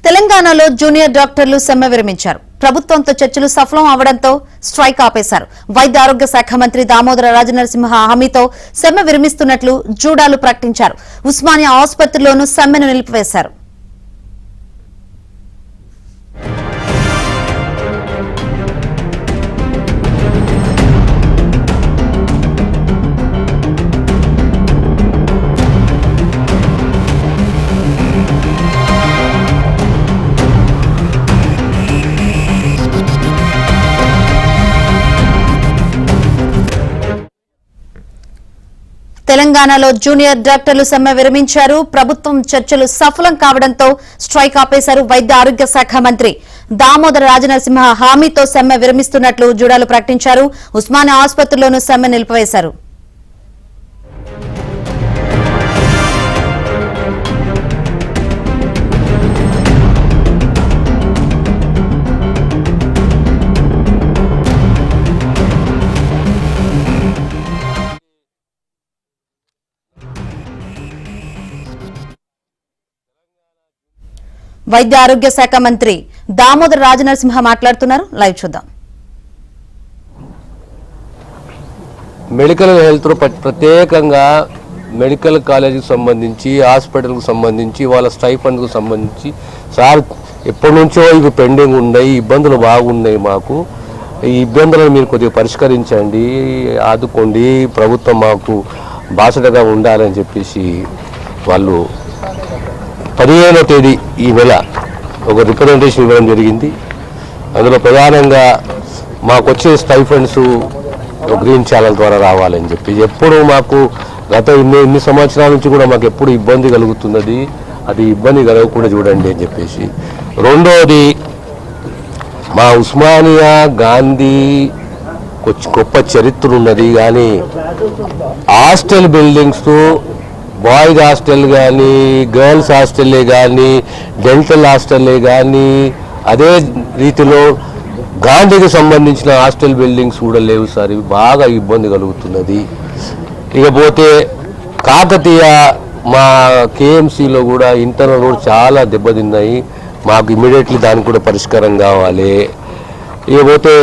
తెలంగాణలో జూనియర్ డాక్టర్లు సమ్మె విరమించారు. ప్రభుత్వంతో చర్చలు సఫలం అవడంతో స్ట్రైక్ ఆపేశారు. వైద్య ఆరోగ్య శాఖ మంత్రి దామోదర రాజనరసింహ హామీతో సమ్మె విరమిస్తున్నట్లు జూడాలు ప్రకటించారు. ఉస్మానియా ఆసుపత్రిలోనూ సమ్మెను నిలిపివేశారు. తెలంగాణలో జూనియర్ డాక్టర్లు సమ్మె విరమించారు. ప్రభుత్వం చర్చలు సఫలం కావడంతో స్ట్రైక్ ఆపేశారు. వైద్య ఆరోగ్య శాఖ మంత్రి దామోదర రాజనరసింహ హామీతో సమ్మె విరమిస్తున్నట్లు జూడాలు ప్రకటించారు. ఉస్మానియా ఆసుపత్రిలోనూ సమ్మె నిలిపివేశారు. వైద్య ఆరోగ్య శాఖ మంత్రి దామోదర రాజనరసింహ మాట్లాడుతున్నారు. లైవ్ చూద్దాం. మెడికల్ హెల్త్ ప్రత్యేకంగా మెడికల్ కాలేజీకి సంబంధించి హాస్పిటల్కు సంబంధించి వాళ్ళ స్టైఫండ్కు సంబంధించి సార్ ఎప్పటి నుంచో ఇవి పెండింగ్ ఉన్నాయి, ఇబ్బందులు బాగున్నాయి, మాకు ఈ ఇబ్బందులను మీరు కొద్దిగా పరిష్కరించండి, ఆదుకోండి, ప్రభుత్వం మాకు బాసటగా ఉండాలని చెప్పేసి వాళ్ళు 15వ తేదీ ఈ నెల ఒక రిప్రజెంటేషన్ ఇవ్వడం జరిగింది. అందులో ప్రధానంగా మాకు వచ్చే స్టైఫండ్స్ గ్రీన్ ఛానల్ ద్వారా రావాలని చెప్పి ఎప్పుడు మాకు గత ఇన్ని సంవత్సరాల నుంచి కూడా మాకు ఎప్పుడు ఇబ్బంది కలుగుతున్నది, అది ఇబ్బంది కలగకుండా చూడండి అని చెప్పేసి. రెండోది మా ఉస్మానియా గాంధీ గొప్ప చరిత్ర ఉన్నది, కానీ హాస్టల్ బిల్డింగ్స్ బాయ్స్ హాస్టల్ కానీ గర్ల్స్ హాస్టల్లే కానీ డెంటల్ హాస్టల్లే కానీ అదే రీతిలో గాంధీకి సంబంధించిన హాస్టల్ బిల్డింగ్స్ కూడా లేవు సార్. ఇవి బాగా ఇబ్బంది కలుగుతున్నది. ఇకపోతే కాకతీయ మా కేఎంసీలో కూడా ఇంటర్నల్ రోడ్ చాలా దెబ్బతిన్నాయి, మాకు ఇమ్మీడియట్లీ దానికి కూడా పరిష్కారం కావాలి. ఇకపోతే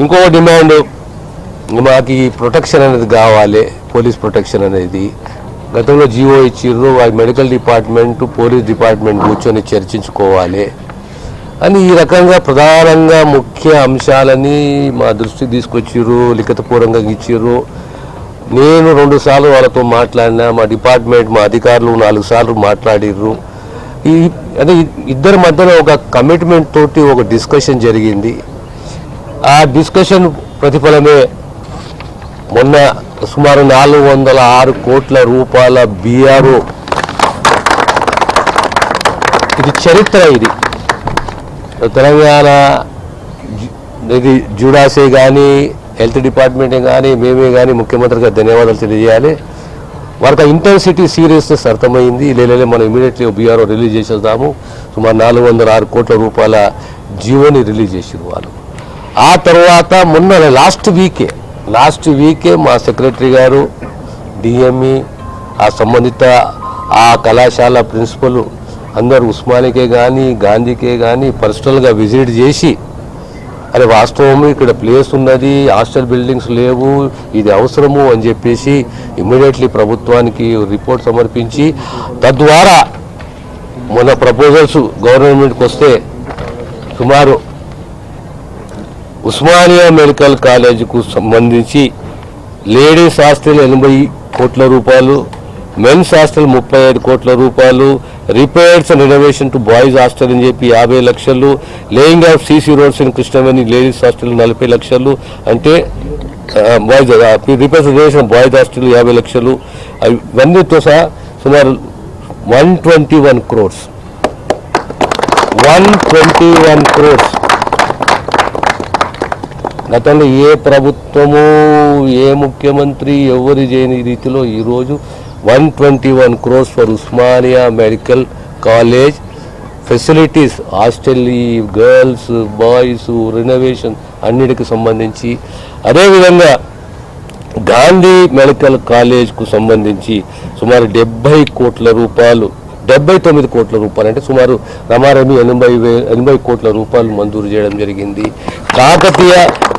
ఇంకో డిమాండ్, మాకు ఈ ప్రొటెక్షన్ అనేది కావాలి, పోలీస్ ప్రొటెక్షన్ అనేది. గతంలో జీవో ఇచ్చిర్రు, మెడికల్ డిపార్ట్మెంట్ పోలీస్ డిపార్ట్మెంట్ కూర్చొని చర్చించుకోవాలి అని ఈ రకంగా ప్రధానంగా ముఖ్య అంశాలని మా దృష్టికి తీసుకొచ్చిర్రు, లిఖితపూర్వకంగా ఇచ్చిర్రు. నేను 2 సార్లు వాళ్ళతో మాట్లాడినా, మా డిపార్ట్మెంట్ మా అధికారులు 4 సార్లు మాట్లాడిర్రు. అదే ఇద్దరి మధ్యలో ఒక కమిట్మెంట్ తోటి ఒక డిస్కషన్ జరిగింది. ఆ డిస్కషన్ ప్రతిఫలమే మొన్న సుమారు 406 కోట్ల రూపాయల బీఆర్ఓ, ఇది చరిత్ర. ఇది తెలంగాణ ఇది జూడాసే కానీ హెల్త్ డిపార్ట్మెంటే కానీ మేమే కానీ ముఖ్యమంత్రిగా ధన్యవాదాలు తెలియజేయాలి. వారికి ఇంటెన్సిటీ సీరియస్నెస్ అర్థమైంది. లేలే మనం ఇమీడియట్లీ బీఆర్ఓ రిలీజ్ చేసేద్దాము. సుమారు 406 కోట్ల రూపాయల జీవోని రిలీజ్ చేసిన వాళ్ళు. ఆ తర్వాత మొన్న లాస్ట్ వీకే మా సెక్రటరీ గారు, డిఎంఈ, ఆ సంబంధిత ఆ కళాశాల ప్రిన్సిపల్ అందరూ ఉస్మానికే కానీ గాంధీకే కానీ పర్సనల్గా విజిట్ చేసి, అరే వాస్తవము ఇక్కడ ప్లేస్ ఉన్నది, హాస్టల్ బిల్డింగ్స్ లేవు, ఇది అవసరము అని చెప్పేసి ఇమ్మీడియట్లీ ప్రభుత్వానికి రిపోర్ట్ సమర్పించి, తద్వారా మన ప్రపోజల్స్ గవర్నమెంట్కి వస్తే సుమారు ఉస్మానియా మెడికల్ కాలేజీకు సంబంధించి లేడీస్ హాస్టల్ 80 కోట్ల రూపాయలు, మెన్స్ హాస్టల్ 35 కోట్ల రూపాయలు, repairs and renovation to boys hostel అని చెప్పి 50 లక్షలు, laying of CC roads in Krishnaveni ladies hostel 40 లక్షలు, అంటే boys repairs renovation boys hostel 50 లక్షలు, ఇవన్నీతో సహా సుమారు 121 crores. గతంలో ఏ ప్రభుత్వము ఏ ముఖ్యమంత్రి ఎవరు చేయని రీతిలో ఈరోజు 121 crores for Osmania medical college facilities, hostel, girls boys renovation అన్నిటికి సంబంధించి. అదేవిధంగా గాంధీ మెడికల్ కాలేజ్కు సంబంధించి సుమారు 70 కోట్ల రూపాయలు 79 కోట్ల రూపాయలు, అంటే సుమారు రమారమి 80 కోట్ల రూపాయలు మంజూరు చేయడం జరిగింది. కాకతీయ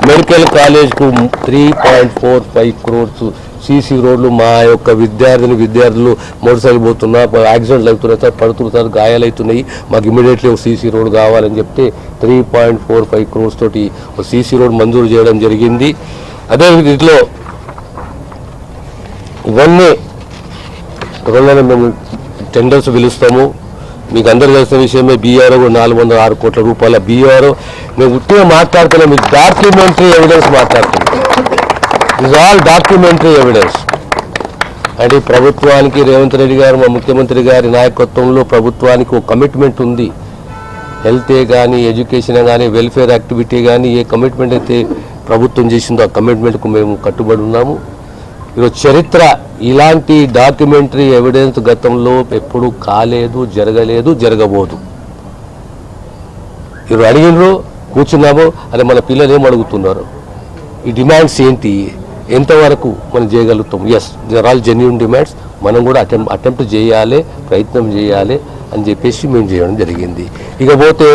మెడికల్ కాలేజ్కు 3.45 crores సీసీ రోడ్లు. మా యొక్క విద్యార్థులు మోటార్ సైకిల్ పోతున్నా యాక్సిడెంట్లు అవుతున్నాయి సార్, పడుతున్నారు, గాయాలవుతున్నాయి, మాకు ఇమీడియట్లీ ఒక సీసీ రోడ్ కావాలని చెప్తే 3.45 crores తోటి ఒక సీసీ రోడ్ మంజూరు చేయడం జరిగింది. అదే రీతిలో ఇవన్నీ త్వరలోనే మేము టెండర్స్ పిలుస్తాము. మీకు అందరూ తెలిసిన విషయమే, బీఆర్ఓ 406 కోట్ల రూపాయల బీఆర్ఓ. మేము ఉట్టిగా మాట్లాడుతున్నాం, మీకు డాక్యుమెంటరీ ఎవిడెన్స్ మాట్లాడుతున్నాం. Is all documentary evidence. అంటే ప్రభుత్వానికి రేవంత్ రెడ్డి గారు, మా ముఖ్యమంత్రి గారి నాయకత్వంలో ప్రభుత్వానికి ఒక కమిట్మెంట్ ఉంది. హెల్తే కానీ, ఎడ్యుకేషన్ కానీ, వెల్ఫేర్ యాక్టివిటీ కానీ, ఏ కమిట్మెంట్ అయితే ప్రభుత్వం చేసిందో ఆ కమిట్మెంట్కు మేము కట్టుబడి ఉన్నాము. ఈరోజు చరిత్ర ఇలాంటి డాక్యుమెంటరీ ఎవిడెన్స్ గతంలో ఎప్పుడూ కాలేదు, జరగలేదు, జరగబోదు. ఈరోజు అడిగినరు, కూర్చున్నాము, అదే మన పిల్లలు ఏం అడుగుతున్నారు, ఈ డిమాండ్స్ ఏంటి, ఎంతవరకు మనం చేయగలుగుతాం. Yes, they are all genuine demands. మనం కూడా అటెంప్ట్ చేయాలి, ప్రయత్నం చేయాలి అని చెప్పేసి మేము చేయడం జరిగింది. ఇకపోతే